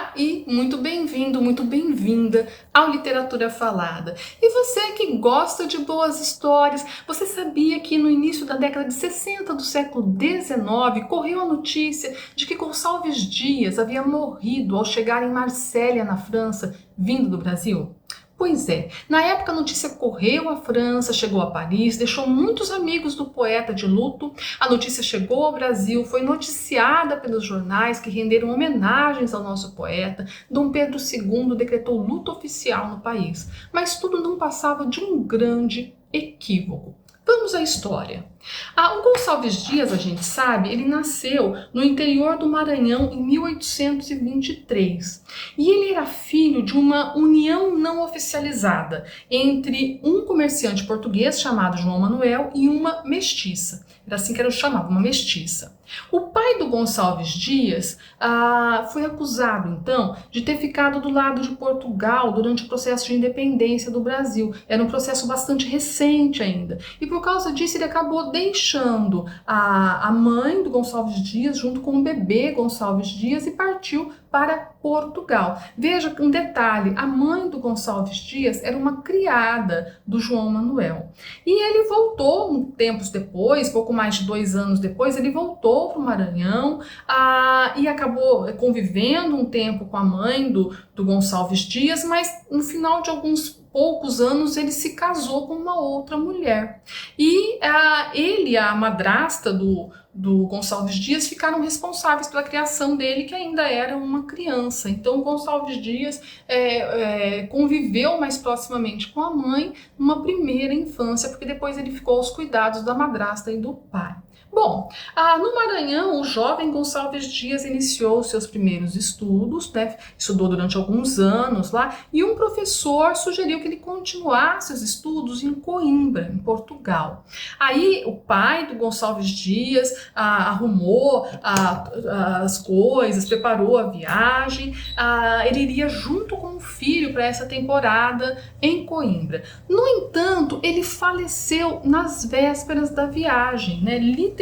Olá e muito bem-vindo, muito bem-vinda ao Literatura Falada. E você que gosta de boas histórias, você sabia que no início da década de 60 do século XIX correu a notícia de que Gonçalves Dias havia morrido ao chegar em Marsella, na França, vindo do Brasil? Pois é, na época a notícia correu à França, chegou a Paris, deixou muitos amigos do poeta de luto. A notícia chegou ao Brasil, foi noticiada pelos jornais que renderam homenagens ao nosso poeta. Dom Pedro II decretou luto oficial no país, mas tudo não passava de um grande equívoco. Vamos à história. O Gonçalves Dias, a gente sabe, ele nasceu no interior do Maranhão em 1823. E ele era filho de uma união não oficializada entre um comerciante português chamado João Manuel e uma mestiça. Era assim que era chamado, uma mestiça. O pai do Gonçalves Dias foi acusado, então, de ter ficado do lado de Portugal durante o processo de independência do Brasil. Era um processo bastante recente ainda. E por causa disso ele acabou deixando a mãe do Gonçalves Dias junto com o bebê Gonçalves Dias e partiu para Portugal. Veja um detalhe, a mãe do Gonçalves Dias era uma criada do João Manuel. E ele voltou tempos depois, pouco mais de 2 anos depois, ele voltou para o Maranhão e acabou convivendo um tempo com a mãe do Gonçalves Dias, mas no final de alguns poucos anos ele se casou com uma outra mulher. E ele e a madrasta do Gonçalves Dias ficaram responsáveis pela criação dele, que ainda era uma criança. Então Gonçalves Dias conviveu mais proximamente com a mãe numa primeira infância, porque depois ele ficou aos cuidados da madrasta e do pai. Bom, no Maranhão, o jovem Gonçalves Dias iniciou seus primeiros estudos, né? Estudou durante alguns anos lá, e um professor sugeriu que ele continuasse os estudos em Coimbra, em Portugal. Aí o pai do Gonçalves Dias arrumou as coisas, preparou a viagem, ele iria junto com o filho para essa temporada em Coimbra. No entanto, ele faleceu nas vésperas da viagem, né? Literalmente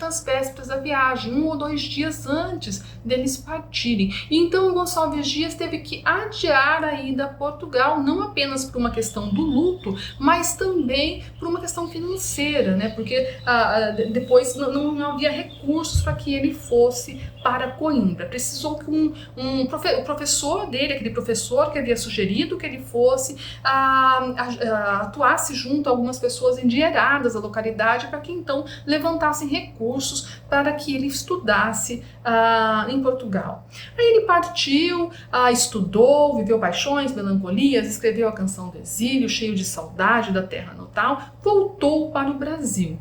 nas vésperas da viagem, 1 ou 2 dias antes deles partirem. E então o Gonçalves Dias teve que adiar a ida a Portugal, não apenas por uma questão do luto, mas também por uma questão financeira, né? Porque depois não havia recursos para que ele fosse para Coimbra. Precisou que o professor dele, aquele professor que havia sugerido que ele fosse, atuasse junto a algumas pessoas endinheiradas da localidade para que então levantassem recursos para que ele estudasse em Portugal. Aí ele partiu, estudou, viveu paixões, melancolias, escreveu a canção do exílio, cheio de saudade da terra natal, voltou para o Brasil.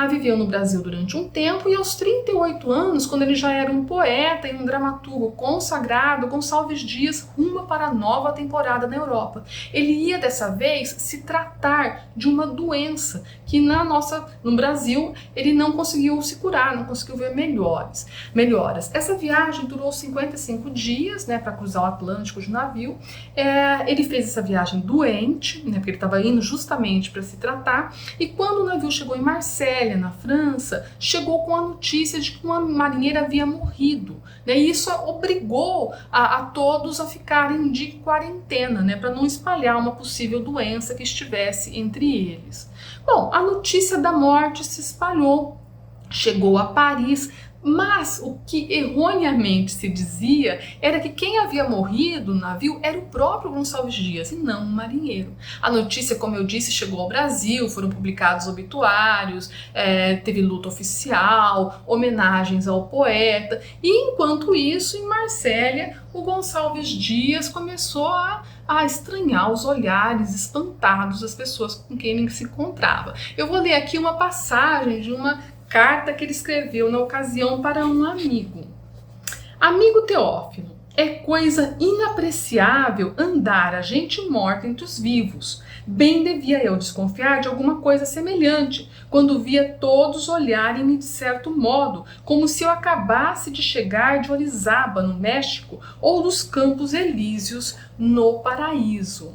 Viveu no Brasil durante um tempo e aos 38 anos, quando ele já era um poeta e um dramaturgo consagrado, Gonçalves Dias ruma para a nova temporada na Europa. Ele ia dessa vez se tratar de uma doença que no Brasil ele não conseguiu se curar, não conseguiu ver melhoras. Essa viagem durou 55 dias, né, para cruzar o Atlântico de navio. Ele fez essa viagem doente, né, porque ele estava indo justamente para se tratar, e quando o navio chegou em Marsella, na França, chegou com a notícia de que uma marinheira havia morrido, né, e isso obrigou a todos a ficarem de quarentena, né, para não espalhar uma possível doença que estivesse entre eles. Bom, a notícia da morte se espalhou, chegou a Paris, mas o que erroneamente se dizia era que quem havia morrido no navio era o próprio Gonçalves Dias e não um marinheiro. A notícia, como eu disse, chegou ao Brasil, foram publicados obituários, teve luta oficial, homenagens ao poeta, e enquanto isso, em Marsella, o Gonçalves Dias começou a estranhar os olhares espantados das pessoas com quem ele se encontrava. Eu vou ler aqui uma passagem de uma carta que ele escreveu na ocasião para um amigo. Amigo Teófilo, é coisa inapreciável andar a gente morta entre os vivos. Bem devia eu desconfiar de alguma coisa semelhante, quando via todos olharem-me de certo modo, como se eu acabasse de chegar de Orizaba, no México, ou dos Campos Elíseos, no paraíso.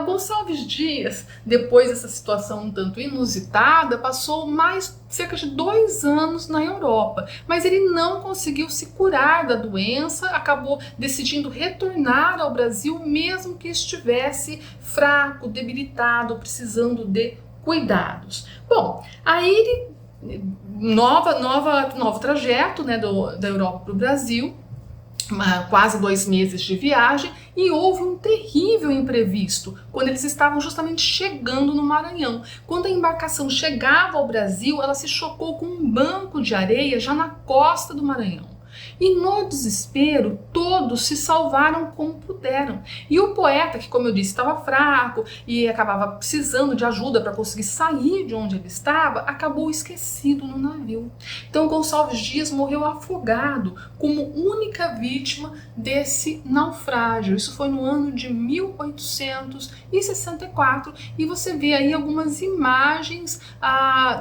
O Gonçalves Dias, depois dessa situação um tanto inusitada, passou mais cerca de 2 anos na Europa, mas ele não conseguiu se curar da doença, acabou decidindo retornar ao Brasil, mesmo que estivesse fraco, debilitado, precisando de cuidados. Bom, aí ele novo trajeto, né, da Europa para o Brasil, quase 2 meses de viagem, e houve um terrível imprevisto quando eles estavam justamente chegando no Maranhão. Quando a embarcação chegava ao Brasil, ela se chocou com um banco de areia já na costa do Maranhão. E no desespero, todos se salvaram como puderam. E o poeta, que como eu disse, estava fraco e acabava precisando de ajuda para conseguir sair de onde ele estava, acabou esquecido no navio. Então Gonçalves Dias morreu afogado como única vítima desse naufrágio. Isso foi no ano de 1864 e você vê aí algumas imagens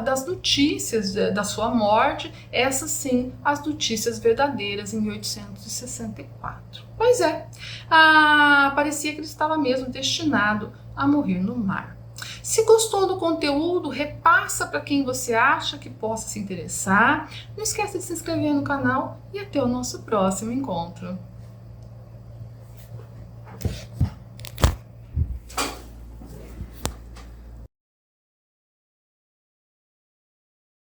das notícias da sua morte, essas sim, as notícias verdadeiras em 1864. Pois é, parecia que ele estava mesmo destinado a morrer no mar. Se gostou do conteúdo, repassa para quem você acha que possa se interessar. Não esqueça de se inscrever no canal e até o nosso próximo encontro.